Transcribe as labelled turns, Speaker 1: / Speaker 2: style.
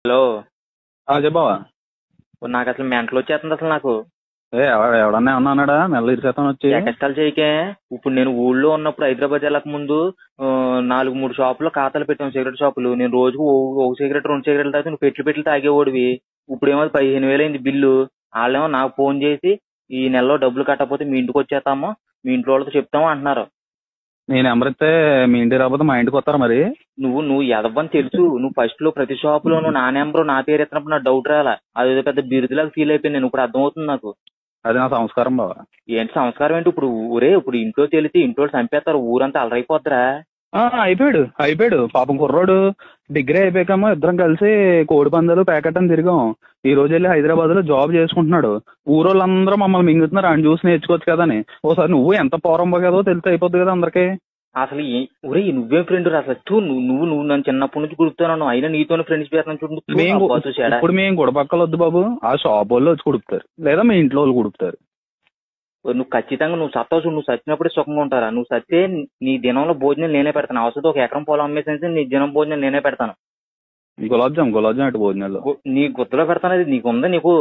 Speaker 1: Hello.
Speaker 2: చెప్పవా.
Speaker 1: నాకు అసలు మెంటల్ వచ్చేస్తుంది అసలు నాకు.
Speaker 2: ఎవడన్నా ఏమన్నా అన్నాడా మెల్ల ఇరిసేతాను వచ్చి
Speaker 1: కష్టాలు చేయకే. ఇప్పుడు నేను ఊళ్ళో ఉన్నప్పుడు హైదరాబాద్ వెళ్ళక ముందు 4-3 షాపులో ఖాతాలు పెట్టాను, సిగరెట్ షాపులు. నేను రోజుకు ఒక సిగరెట్ 2 సిగరెట్లు తాగితే నువ్వు పెట్లు తాగేవాడివి. ఇప్పుడు ఏమో 15,000 అయింది బిల్లు. వాళ్ళేమో నాకు ఫోన్ చేసి ఈ నెలలో డబ్బులు కట్టకపోతే మీ ఇంటికి వచ్చేస్తామో మీ ఇంట్లో వాళ్ళతో చెప్తామో అంటున్నారు.
Speaker 2: నేను నెంబర్ ఇస్తే మీ ఇంటికి రాకపోతే మా ఇంటికి వస్తారా మరి?
Speaker 1: నువ్వు ఎదవని తెలుసు. నువ్వు ఫస్ట్ లో ప్రతి షాప్ లోను నా నెంబర్ నా పేరు ఎత్తినప్పుడు నాకు డౌట్ రాలా. అదేదో పెద్ద బిరుదులాగా ఫీల్ అయిపోయింది నేను. ఇప్పుడు అర్థమవుతుంది నాకు.
Speaker 2: అది నా సంస్కారం బావా.
Speaker 1: ఏంటి సంస్కారం ఏంటి? ఇప్పుడు ఇంట్లో తెలిసి ఇంట్లో చంపేస్తారు, ఊరంతా అలరైపోద్దిరా.
Speaker 2: అయిపోయాడు పాపం కుర్రోడు. డిగ్రీ అయిపోయాకమో ఇద్దరం కలిసి కోడి పందాలు ప్యాకెట్ అని తిరిగాం. ఈ రోజు వెళ్ళి హైదరాబాద్ లో జాబ్ చేసుకుంటున్నాడు. ఊరోళ్ళందరూ మమ్మల్ని మింగుతున్నారు, ఆయన చూసి నేర్చుకోవచ్చు కదా అని. ఓసారి నువ్వు ఎంత పోరంబో కదో తెలిసి అయిపోద్ది కదా అందరికి.
Speaker 1: అసలు నువ్వేం ఫ్రెండ్ రా అసలు? నువ్వు నన్ను చిన్నప్పటి నుంచి గుడుపుతాను, అయినా నీతోనే ఫ్రెండ్స్
Speaker 2: ఇప్పుడు మేము గుడపక్కలు వద్దు బాబు, ఆ షాప్ వాళ్ళు వచ్చి కుడుపుతారు లేదా మీ ఇంట్లో వాళ్ళు కుడుపుతారు.
Speaker 1: నువ్వు ఖచ్చితంగా నువ్వు సత్తావు. నువ్వు సచ్చినప్పుడే సుఖంగా ఉంటారా? నువ్వు సత్తే నీ దినంలో భోజనం నేనే పెడతాను. అవసరం 1 ఎకరం పొలం అమ్మేసి నీ దినం భోజనం నేనే పెడతాను.
Speaker 2: గులాబ్ జామ్ అటు భోజనాలు
Speaker 1: నీ గుర్తులో పెడతాను. అది నీకు ఉందా? నీకు